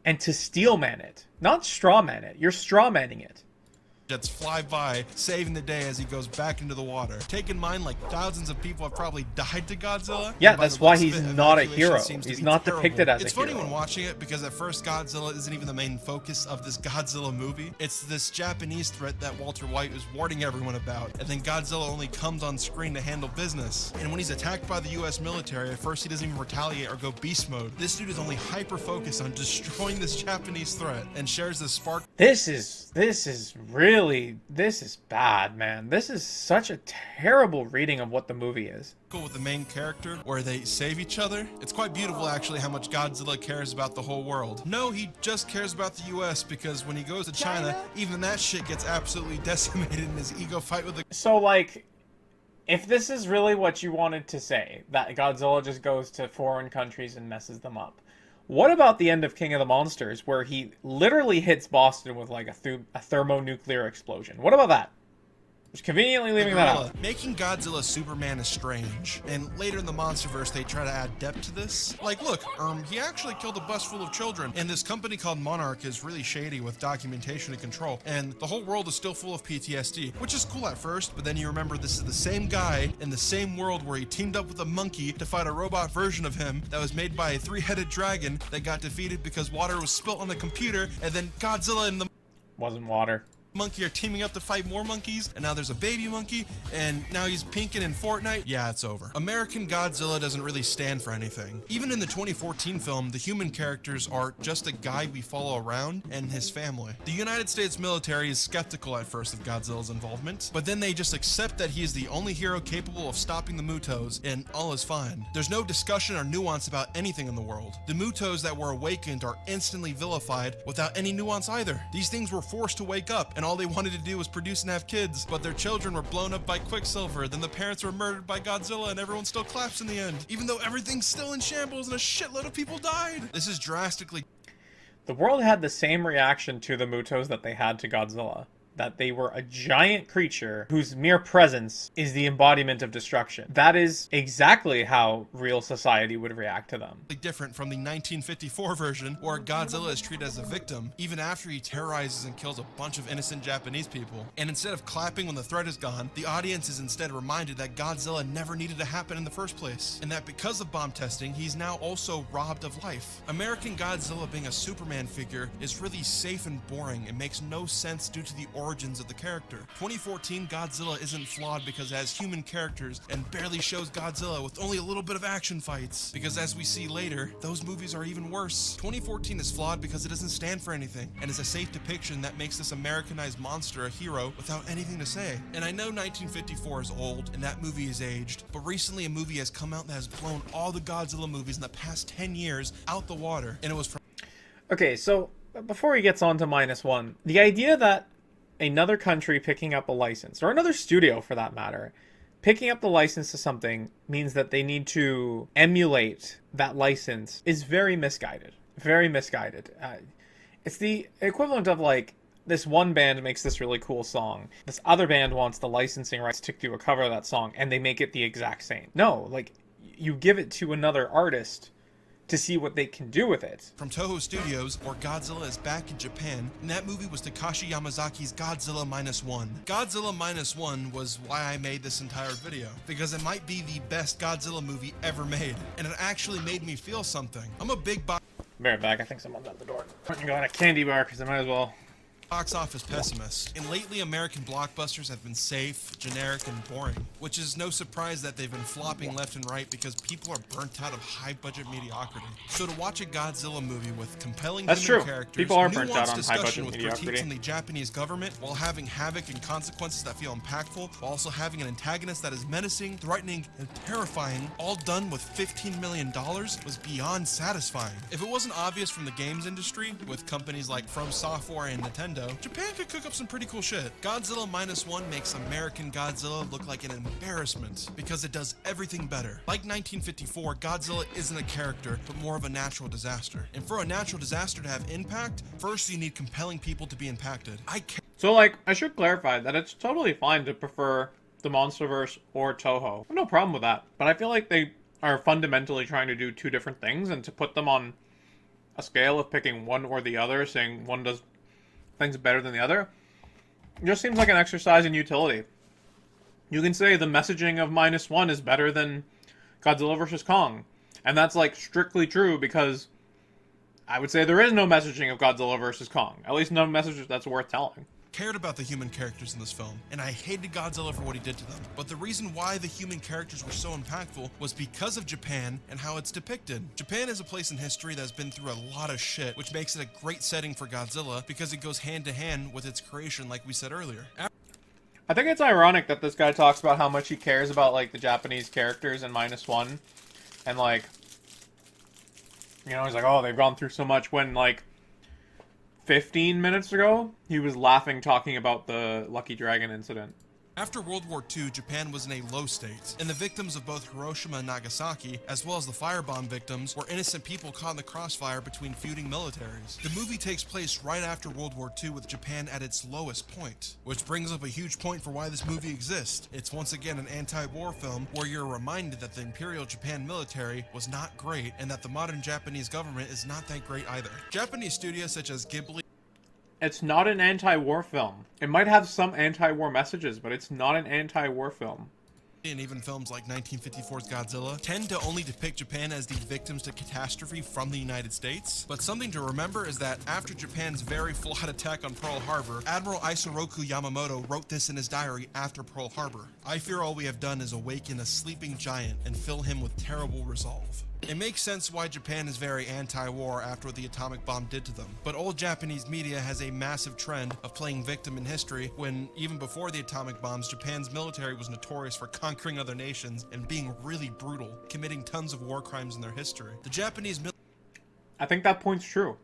and to steelman it. Not strawman it. You're strawmanning it. Jets fly by, saving the day as he goes back into the water. Take in mind, like, thousands of people have probably died to Godzilla. Yeah, that's why he's not a hero. He's not depicted as a hero. It's funny when watching it, because at first Godzilla isn't even the main focus of this Godzilla movie. It's this Japanese threat that Walter White is warning everyone about, and then Godzilla only comes on screen to handle business. And when he's attacked by the US military, at first he doesn't even retaliate or go beast mode. This dude is only hyper-focused on destroying this Japanese threat, and shares this spark. This is bad, man. This is such a terrible reading of what the movie is. With the main character, where they save each other. It's quite beautiful, actually, how much Godzilla cares about the whole world. No, he just cares about the US, because when he goes to China, even that shit gets absolutely decimated in his ego fight with the... So, like, if this is really what you wanted to say, that Godzilla just goes to foreign countries and messes them up, what about the end of King of the Monsters, where he literally hits Boston with, like, a thermonuclear explosion? What about that? Just conveniently leaving that out. Making Godzilla Superman is strange, and later in the MonsterVerse they try to add depth to this. Like, look, he actually killed a bus full of children, and this company called Monarch is really shady with documentation and control, and the whole world is still full of PTSD, which is cool at first, but then you remember this is the same guy in the same world where he teamed up with a monkey to fight a robot version of him that was made by a three-headed dragon that got defeated because water was spilt on the computer, and then Godzilla and the... Wasn't water. Monkey are teaming up to fight more monkeys, and now there's a baby monkey, and now he's pinking in Fortnite. Yeah, it's over. American Godzilla doesn't really stand for anything. Even in the 2014 film, the human characters are just a guy we follow around and his family. The United States military is skeptical at first of Godzilla's involvement, but then they just accept that he is the only hero capable of stopping the Mutos, and all is fine. There's no discussion or nuance about anything in the world. The Mutos that were awakened are instantly vilified without any nuance either. These things were forced to wake up, and all they wanted to do was produce and have kids, but their children were blown up by Quicksilver, then the parents were murdered by Godzilla, and everyone still claps in the end, even though everything's still in shambles and a shitload of people died. This is drastically... The world had the same reaction to the Mutos that they had to Godzilla. that they were a giant creature whose mere presence is the embodiment of destruction. That is exactly how real society would react to them. Different from the 1954 version, where Godzilla is treated as a victim, even after he terrorizes and kills a bunch of innocent Japanese people. And instead of clapping when the threat is gone, the audience is instead reminded that Godzilla never needed to happen in the first place, and that because of bomb testing, he's now also robbed of life. American Godzilla being a Superman figure is really safe and boring and makes no sense due to the origins of the character. 2014 Godzilla isn't flawed because it has human characters and barely shows Godzilla with only a little bit of action fights, because as we see later, those movies are even worse. 2014 is flawed because it doesn't stand for anything and is a safe depiction that makes this Americanized monster a hero without anything to say. And I know 1954 is old and that movie is aged, but recently a movie has come out that has blown all the Godzilla movies in the past 10 years out the water, and it was from... Okay, so before he gets on to -1, the idea that another country picking up a license, or another studio for that matter, picking up the license to something means that they need to emulate that license is very misguided. Very misguided. It's the equivalent of like, this one band makes this really cool song. This other band wants the licensing rights to do a cover of that song, and they make it the exact same. No, like, you give it to another artist to see what they can do with it. From Toho Studios, where Godzilla is back in Japan, and that movie was Takashi Yamazaki's Godzilla -1. Godzilla -1 was why I made this entire video, because it might be the best Godzilla movie ever made, and it actually made me feel something. I'm a big Be right back, I think someone's at the door. I'm gonna go on a candy bar, because I might as well. box office pessimist, and lately American blockbusters have been safe, generic, and boring, which is no surprise that they've been flopping left and right because people are burnt out of high-budget mediocrity. So to watch a Godzilla movie with compelling human characters, people are burnt out nuanced on discussion high-budget with mediocrity, critiques on the Japanese government, while having havoc and consequences that feel impactful, while also having an antagonist that is menacing, threatening, and terrifying, all done with $15 million, was beyond satisfying. If it wasn't obvious from the games industry, with companies like From Software and Nintendo, Japan could cook up some pretty cool shit. Godzilla -1 makes American Godzilla look like an embarrassment because it does everything better. Like 1954, Godzilla isn't a character, but more of a natural disaster. And for a natural disaster to have impact, first you need compelling people to be impacted. So, like, I should clarify that it's totally fine to prefer the Monsterverse or Toho. I have no problem with that. But I feel like they are fundamentally trying to do two different things, and to put them on a scale of picking one or the other, saying one does things better than the other, it just seems like an exercise in utility. You can say the messaging of -1 is better than Godzilla vs. Kong, and that's like strictly true because I would say there is no messaging of Godzilla vs. Kong, at least no message that's worth telling. Cared about the human characters in this film, and I hated Godzilla for what he did to them. But the reason why the human characters were so impactful was because of Japan and how it's depicted. Japan is a place in history that's been through a lot of shit, which makes it a great setting for Godzilla because it goes hand to hand with its creation, like we said earlier. I think it's ironic that this guy talks about how much he cares about, like, the Japanese characters in -1, and, like, you know, he's like, oh, they've gone through so much, when, like, 15 minutes ago, he was laughing talking about the Lucky Dragon incident. After World War II, Japan was in a low state, and the victims of both Hiroshima and Nagasaki, as well as the firebomb victims, were innocent people caught in the crossfire between feuding militaries. The movie takes place right after World War II, with Japan at its lowest point, which brings up a huge point for why this movie exists. It's once again an anti-war film where you're reminded that the Imperial Japan military was not great, and that the modern Japanese government is not that great either. Japanese studios such as Ghibli... It's not an anti-war film. It might have some anti-war messages, but it's not an anti-war film. And even films like 1954's Godzilla tend to only depict Japan as the victims to catastrophe from the United States. But something to remember is that after Japan's very flawed attack on Pearl Harbor, Admiral Isoroku Yamamoto wrote this in his diary after Pearl Harbor. I fear all we have done is awaken a sleeping giant and fill him with terrible resolve. It makes sense why Japan is very anti-war after what the atomic bomb did to them, but old Japanese media has a massive trend of playing victim in history when, even before the atomic bombs, Japan's military was notorious for conquering other nations and being really brutal, committing tons of war crimes in their history. The Japanese I think that point's true,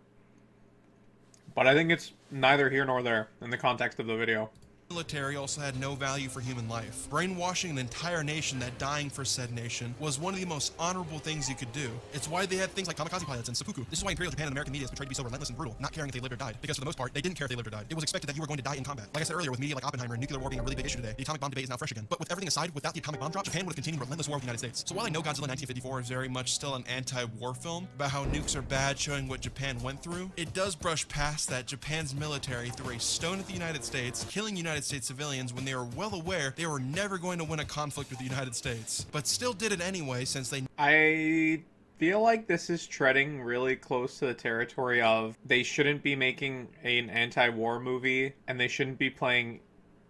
but I think it's neither here nor there in the context of the video. military also had no value for human life. Brainwashing an entire nation that dying for said nation was one of the most honorable things you could do. It's why they had things like kamikaze pilots and seppuku. This is why Imperial Japan and American media has portrayed to be so relentless and brutal, not caring if they lived or died. Because for the most part, they didn't care if they lived or died. It was expected that you were going to die in combat. Like I said earlier, with media like Oppenheimer and nuclear war being a really big issue today, the atomic bomb debate is now fresh again. But with everything aside, without the atomic bomb drop, Japan would have continued relentless war with the United States. So while I know Godzilla 1954 is very much still an anti-war film about how nukes are bad, showing what Japan went through, it does brush past that Japan's military threw a stone at the United States, killing United States civilians when they were well aware they were never going to win a conflict with the United States, but still did it anyway since they... I feel like this is treading really close to the territory of they shouldn't be making an anti-war movie and they shouldn't be playing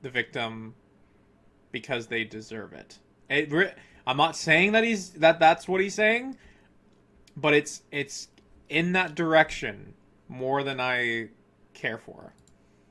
the victim because they deserve it. I'm not saying that that's what he's saying, but it's in that direction more than I care for.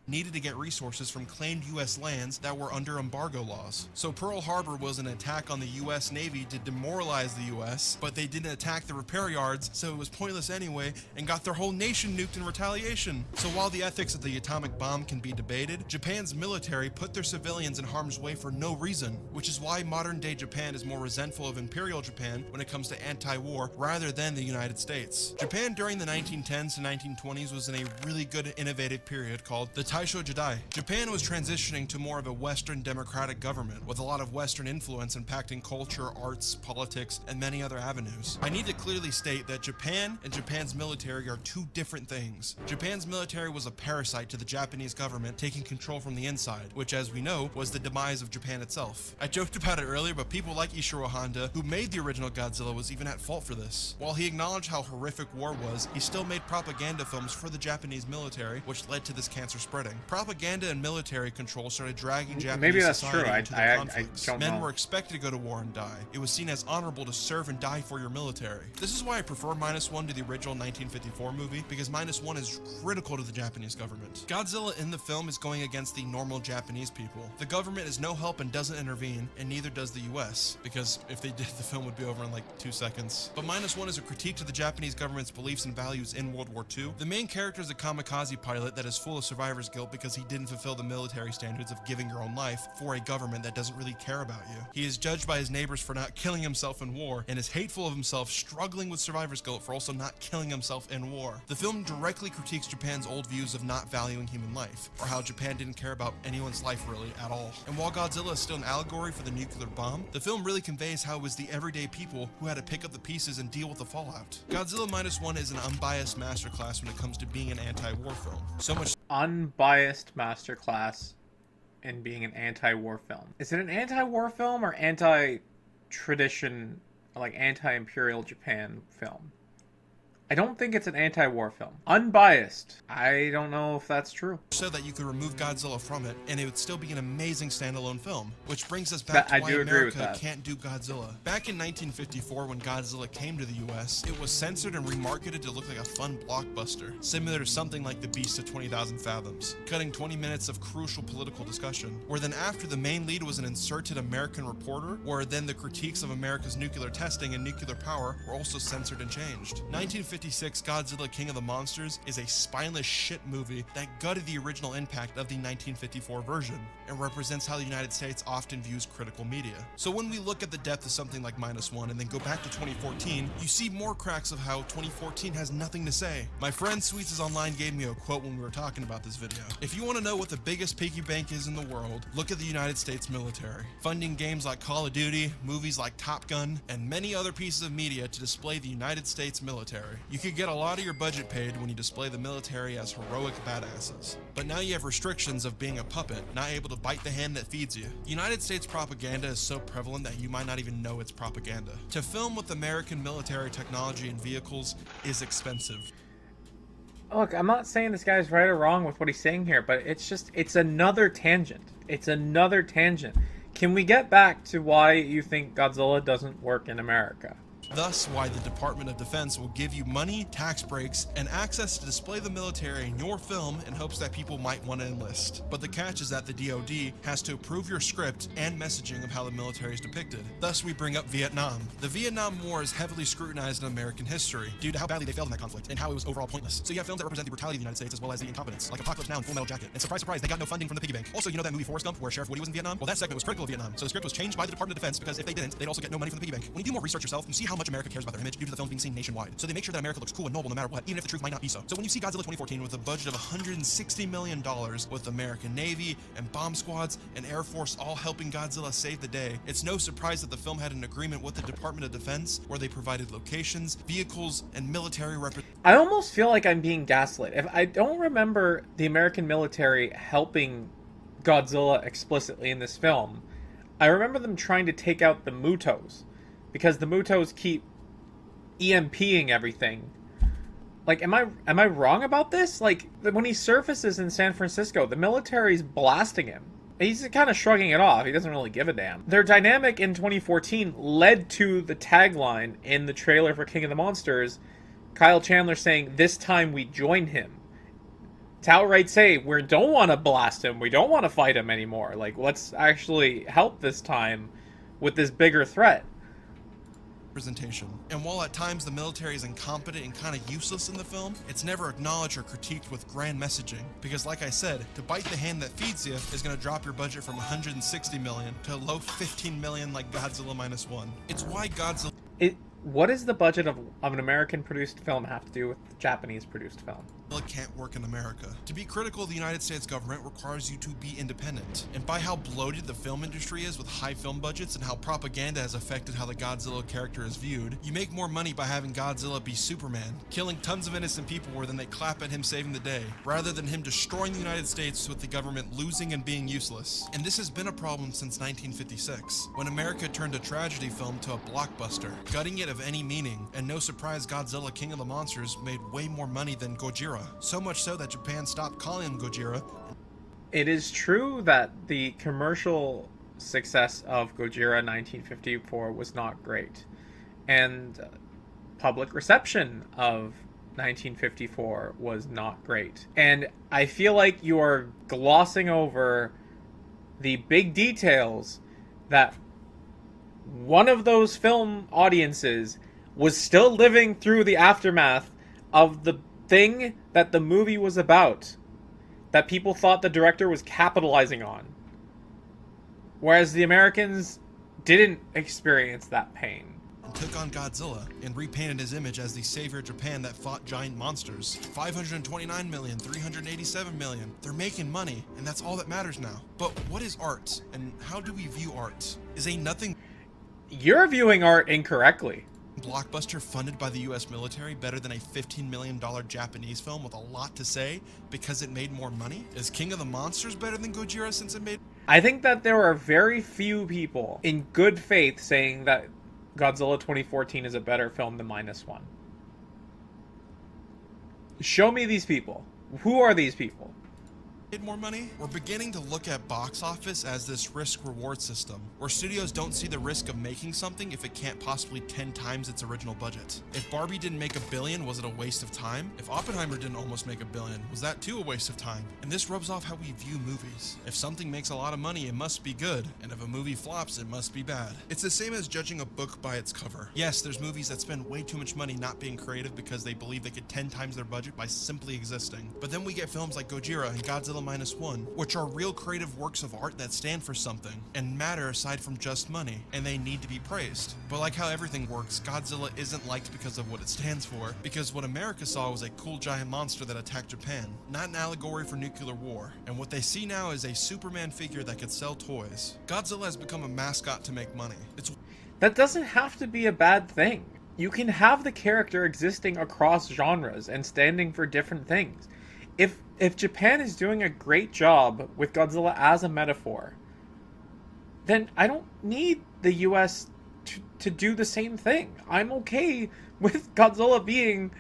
Needed to get resources from claimed U.S. lands that were under embargo laws. So Pearl Harbor was an attack on the U.S. Navy to demoralize the U.S., but they didn't attack the repair yards, so it was pointless anyway, and got their whole nation nuked in retaliation. So while the ethics of the atomic bomb can be debated, Japan's military put their civilians in harm's way for no reason, which is why modern-day Japan is more resentful of Imperial Japan when it comes to anti-war rather than the United States. Japan during the 1910s to 1920s was in a really good innovative period called the Taisho Jidai. Japan was transitioning to more of a Western democratic government with a lot of Western influence impacting culture, arts, politics, and many other avenues. I need to clearly state that Japan and Japan's military are two different things. Japan's military was a parasite to the Japanese government taking control from the inside, which as we know was the demise of Japan itself. I joked about it earlier, but people like Ishiro Honda, who made the original Godzilla, was even at fault for this. While he acknowledged how horrific war was, he still made propaganda films for the Japanese military, which led to this cancer spreading. Propaganda and military control started dragging Japanese society into the conflicts. Men were expected to go to war and die. It was seen as honorable to serve and die for your military. This is why I prefer -1 to the original 1954 movie, because -1 is critical to the Japanese government. Godzilla in the film is going against the normal Japanese people. The government is no help and doesn't intervene, and neither does the US, because if they did, the film would be over in like 2 seconds. But -1 is a critique to the Japanese government's beliefs and values in World War II. The main character is a kamikaze pilot that is full of survivor's guilt because he didn't fulfill the military standards of giving your own life for a government that doesn't really care about you. He is judged by his neighbors for not killing himself in war, and is hateful of himself, struggling with survivor's guilt for also not killing himself in war. The film directly critiques Japan's old views of not valuing human life, or how Japan didn't care about anyone's life really at all. And while Godzilla is still an allegory for the nuclear bomb, the film really conveys how it was the everyday people who had to pick up the pieces and deal with the fallout. Godzilla -1 is an unbiased masterclass when it comes to being an anti-war film. So much Unbiased masterclass in being an anti-war film. Is it an anti-war film or anti-tradition, like anti-imperial Japan film? I don't think it's an anti-war film. Unbiased. I don't know if that's true. So that you could remove Godzilla from it, and it would still be an amazing standalone film. Which brings us back to why America can't do Godzilla. Back in 1954, when Godzilla came to the US, it was censored and remarketed to look like a fun blockbuster, similar to something like The Beast of 20,000 Fathoms, cutting 20 minutes of crucial political discussion, where then after the main lead was an inserted American reporter, where then the critiques of America's nuclear testing and nuclear power were also censored and changed. 1956 Godzilla King of the Monsters is a spineless shit movie that gutted the original impact of the 1954 version, and represents how the United States often views critical media. So when we look at the depth of something like -1 and then go back to 2014, you see more cracks of how 2014 has nothing to say. My friend Sweets is Online gave me a quote when we were talking about this video. If you want to know what the biggest piggy bank is in the world, look at the United States military, funding games like Call of Duty, movies like Top Gun, and many other pieces of media to display the United States military. You could get a lot of your budget paid when you display the military as heroic badasses. But now you have restrictions of being a puppet, not able to bite the hand that feeds you. United States propaganda is so prevalent that you might not even know it's propaganda. To film with American military technology and vehicles is expensive. Look, I'm not saying this guy's right or wrong with what he's saying here, but it's another tangent. It's another tangent. Can we get back to why you think Godzilla doesn't work in America? Thus why the Department of Defense will give you money, tax breaks, and access to display the military in your film in hopes that people might want to enlist. But the catch is that the DoD has to approve your script and messaging of how the military is depicted. Thus we bring up Vietnam. The Vietnam War is heavily scrutinized in American history due to how badly they failed in that conflict and how it was overall pointless. So you have films that represent the brutality of the United States as well as the incompetence, like Apocalypse Now and Full Metal Jacket. And surprise, surprise, they got no funding from the piggy bank. Also, you know that movie Forrest Gump where Sheriff Woody was in Vietnam? Well, that segment was critical of Vietnam, so the script was changed by the Department of Defense because if they didn't, they'd also get no money from the piggy bank. When you do more research yourself, you see how much America cares about their image due to the film being seen nationwide. So they make sure that America looks cool and noble no matter what, even if the truth might not be so. So when you see Godzilla 2014 with a budget of $160 million with the American Navy and bomb squads and Air Force all helping Godzilla save the day, it's no surprise that the film had an agreement with the Department of Defense where they provided locations, vehicles, and military I almost feel like I'm being gaslit. If I don't remember the American military helping Godzilla explicitly in this film, I remember them trying to take out the Mutos because the Mutos keep EMPing everything. Like, am I wrong about this? Like, when he surfaces in San Francisco, the military's blasting him. He's kind of shrugging it off. He doesn't really give a damn. Their dynamic in 2014 led to the tagline in the trailer for King of the Monsters, Kyle Chandler saying, "This time we join him." To outright say, we don't want to blast him. We don't want to fight him anymore. Like, let's actually help this time with this bigger threat. Representation. And while at times the military is incompetent and kind of useless in the film, it's never acknowledged or critiqued with grand messaging. Because like I said, to bite the hand that feeds you is going to drop your budget from $160 million to a low $15 million like Godzilla -1. It's why Godzilla... What does the budget of an American-produced film have to do with the Japanese-produced film? can't work in America. To be critical of the United States government requires you to be independent. And by how bloated the film industry is with high film budgets and how propaganda has affected how the Godzilla character is viewed, you make more money by having Godzilla be Superman, killing tons of innocent people where then they clap at him saving the day, rather than him destroying the United States with the government losing and being useless. And this has been a problem since 1956, when America turned a tragedy film to a blockbuster, gutting it of any meaning, and no surprise Godzilla King of the Monsters made way more money than Gojira. So much so that Japan stopped calling him Gojira. It is true that the commercial success of Gojira 1954 was not great, and public reception of 1954 was not great. And I feel like you are glossing over the big details that one of those film audiences was still living through the aftermath of the thing that the movie was about, that people thought the director was capitalizing on. Whereas the Americans didn't experience that pain. And took on Godzilla and repainted his image as the savior of Japan that fought giant monsters. 529 million, 387 million. They're making money, and that's all that matters now. But what is art, and how do we view art? Is a nothing You're viewing art incorrectly. blockbuster funded by the US military better than a $15 million Japanese film with a lot to say because it made more money? Is King of the Monsters better than Gojira since it made... I think that there are very few people in good faith saying that Godzilla 2014 is a better film than -1. Show me these people. Who are these people? more money? We're beginning to look at box office as this risk-reward system, where studios don't see the risk of making something if it can't possibly 10 times its original budget. If Barbie didn't make $1 billion, was it a waste of time? If Oppenheimer didn't almost make $1 billion, was that too a waste of time? And this rubs off how we view movies. If something makes a lot of money, it must be good, and if a movie flops, it must be bad. It's the same as judging a book by its cover. Yes, there's movies that spend way too much money not being creative because they believe they could 10 times their budget by simply existing. But then we get films like Gojira and Godzilla -1, which are real creative works of art that stand for something and matter aside from just money, and they need to be praised. But like how everything works, Godzilla isn't liked because of what it stands for, because what America saw was a cool giant monster that attacked Japan, not an allegory for nuclear war, and what they see now is a Superman figure that could sell toys. Godzilla has become a mascot to make money. That doesn't have to be a bad thing. You can have the character existing across genres and standing for different things. If Japan is doing a great job with Godzilla as a metaphor, then I don't need the US to do the same thing. I'm okay with Godzilla being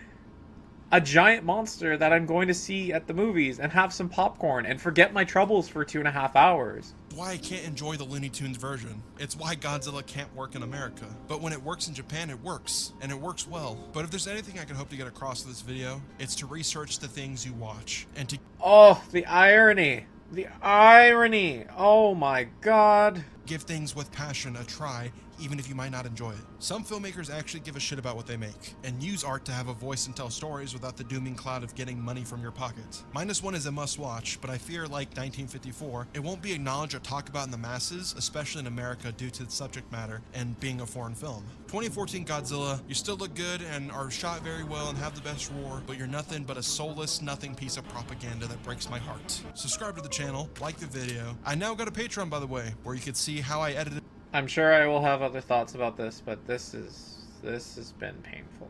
a giant monster that I'm going to see at the movies and have some popcorn and forget my troubles for 2.5 hours. Why I can't enjoy the Looney Tunes version. It's why Godzilla can't work in America. But when it works in Japan, it works. And it works well. But if there's anything I can hope to get across with this video, it's to research the things you watch. And to Oh, the irony. The irony. Oh my god. give things with passion a try, even if you might not enjoy it. Some filmmakers actually give a shit about what they make, and use art to have a voice and tell stories without the dooming cloud of getting money from your pocket. -1 is a must-watch, but I fear, like 1954, it won't be acknowledged or talked about in the masses, especially in America due to its subject matter and being a foreign film. 2014 Godzilla, you still look good and are shot very well and have the best roar, but you're nothing but a soulless, nothing piece of propaganda that breaks my heart. Subscribe to the channel, like the video. I now got a Patreon, by the way, where you can see how I edited. I'm sure I will have other thoughts about this, but this has been painful.